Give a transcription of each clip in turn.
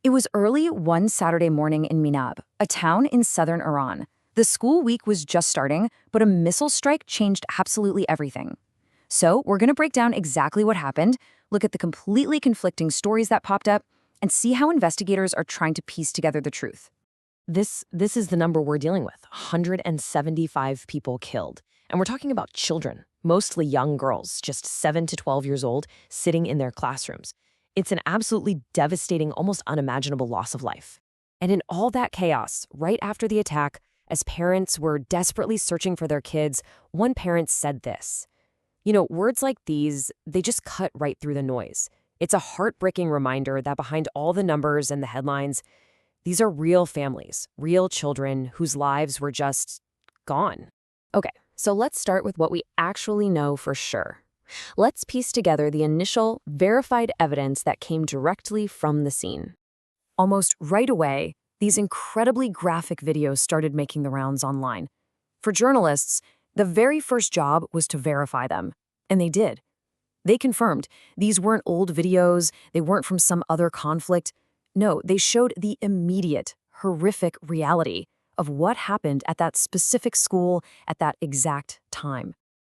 It was early one Saturday morning in Minab, a town in southern Iran. The school week was just starting, but a missile strike changed absolutely everything. So we're going to break down exactly what happened, look at the completely conflicting stories that popped up, and see how investigators are trying to piece together the truth. This is the number we're dealing with, 175 people killed. And we're talking about children, mostly young girls, just 7 to 12 years old, sitting in their classrooms. It's an absolutely devastating, almost unimaginable loss of life. And in all that chaos, right after the attack, as parents were desperately searching for their kids, one parent said this. Words like these, they just cut right through the noise. It's a heartbreaking reminder that behind all the numbers and the headlines, these are real families, real children whose lives were just gone. Okay, so let's start with what we actually know for sure. Let's piece together the initial, verified evidence that came directly from the scene. Almost right away, these incredibly graphic videos started making the rounds online. For journalists, the very first job was to verify them, and they did. They confirmed these weren't old videos, they weren't from some other conflict. No, they showed the immediate, horrific reality of what happened at that specific school at that exact time.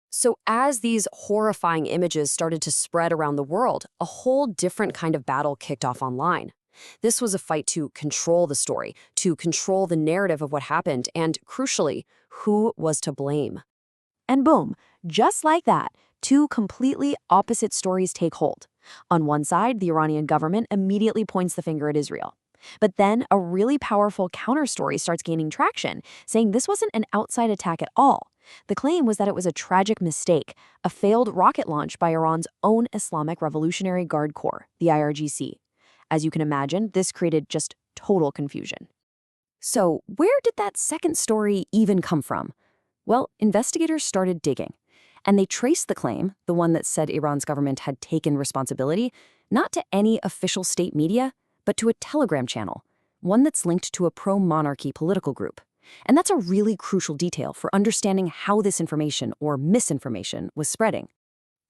So as these horrifying images started to spread around the world, a whole different kind of battle kicked off online. This was a fight to control the story, to control the narrative of what happened, and crucially, who was to blame. And boom, just like that, two completely opposite stories take hold. On one side, the Iranian government immediately points the finger at Israel. But then a really powerful counter-story starts gaining traction, saying this wasn't an outside attack at all. The claim was that it was a tragic mistake, a failed rocket launch by Iran's own Islamic Revolutionary Guard Corps, the IRGC. As you can imagine, this created just total confusion. So where did that second story even come from? Well, investigators started digging, and they traced the claim, the one that said Iran's government had taken responsibility, not to any official state media, but to a Telegram channel, one that's linked to a pro-monarchy political group. And that's a really crucial detail for understanding how this information or misinformation was spreading.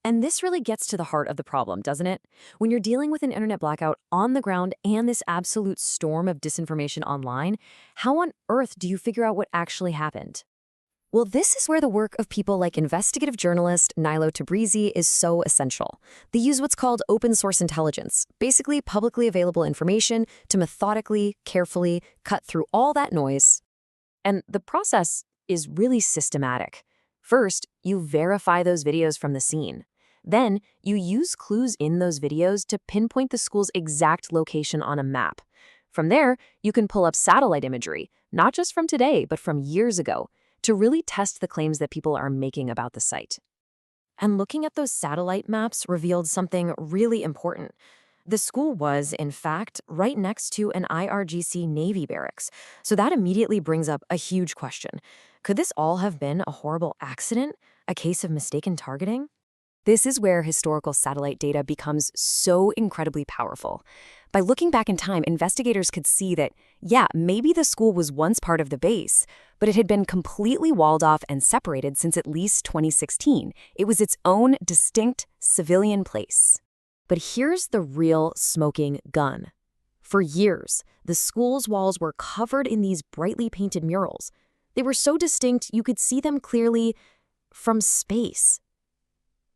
And this really gets to the heart of the problem, doesn't it? When you're dealing with an internet blackout on the ground and this absolute storm of disinformation online, how on earth do you figure out what actually happened? Well, this is where the work of people like investigative journalist Nilo Tabrizy is so essential. They use what's called open source intelligence, basically publicly available information, to methodically, carefully cut through all that noise. And the process is really systematic. First, you verify those videos from the scene. Then, you use clues in those videos to pinpoint the school's exact location on a map. From there, you can pull up satellite imagery, not just from today, but from years ago, to really test the claims that people are making about the site. And looking at those satellite maps revealed something really important. The school was, in fact, right next to an IRGC Navy barracks. So that immediately brings up a huge question. Could this all have been a horrible accident? A case of mistaken targeting? This is where historical satellite data becomes so incredibly powerful. By looking back in time, investigators could see that, yeah, maybe the school was once part of the base, but it had been completely walled off and separated since at least 2016. It was its own distinct civilian place. But here's the real smoking gun. For years, the school's walls were covered in these brightly painted murals. They were so distinct you could see them clearly from space.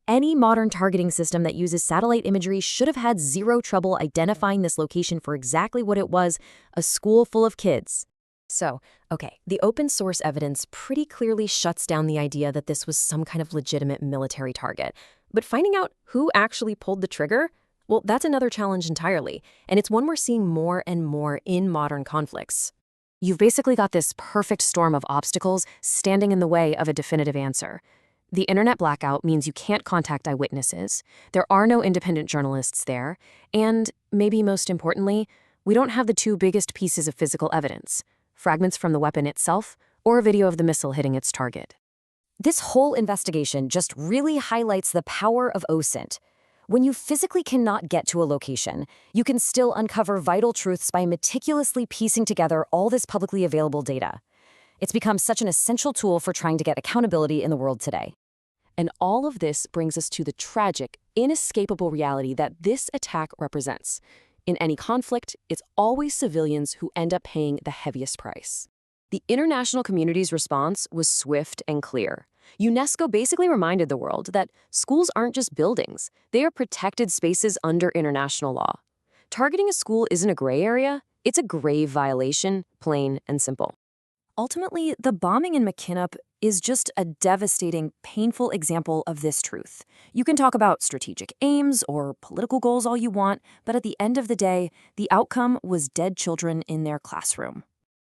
Any modern targeting system that uses satellite imagery should have had zero trouble identifying this location for exactly what it was, a school full of kids. So, okay, the open source evidence pretty clearly shuts down the idea that this was some kind of legitimate military target. But finding out who actually pulled the trigger, well, that's another challenge entirely, and it's one we're seeing more and more in modern conflicts. You've basically got this perfect storm of obstacles standing in the way of a definitive answer. The internet blackout means you can't contact eyewitnesses, there are no independent journalists there, and, maybe most importantly, we don't have the two biggest pieces of physical evidence, fragments from the weapon itself or a video of the missile hitting its target. This whole investigation just really highlights the power of OSINT. When you physically cannot get to a location, you can still uncover vital truths by meticulously piecing together all this publicly available data. It's become such an essential tool for trying to get accountability in the world today. And all of this brings us to the tragic, inescapable reality that this attack represents. In any conflict, it's always civilians who end up paying the heaviest price. The international community's response was swift and clear. UNESCO basically reminded the world that schools aren't just buildings, they are protected spaces under international law. Targeting a school isn't a gray area, it's a grave violation, plain and simple. Ultimately, the bombing in Minab is just a devastating, painful example of this truth. You can talk about strategic aims or political goals all you want, but at the end of the day, the outcome was dead children in their classroom.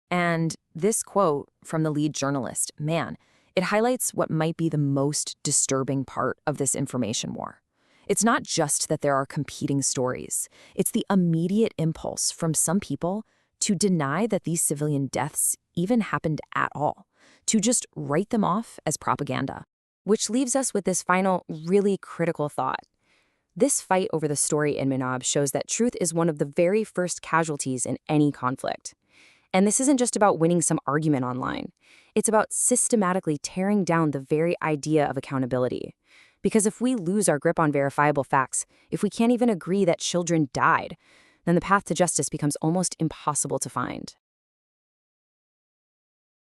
And this quote from the lead journalist, man, it highlights what might be the most disturbing part of this information war. It's not just that there are competing stories. It's the immediate impulse from some people to deny that these civilian deaths even happened at all, to just write them off as propaganda. Which leaves us with this final, really critical thought. This fight over the story in Minab shows that truth is one of the very first casualties in any conflict. And this isn't just about winning some argument online. It's about systematically tearing down the very idea of accountability. Because if we lose our grip on verifiable facts, if we can't even agree that children died, then the path to justice becomes almost impossible to find.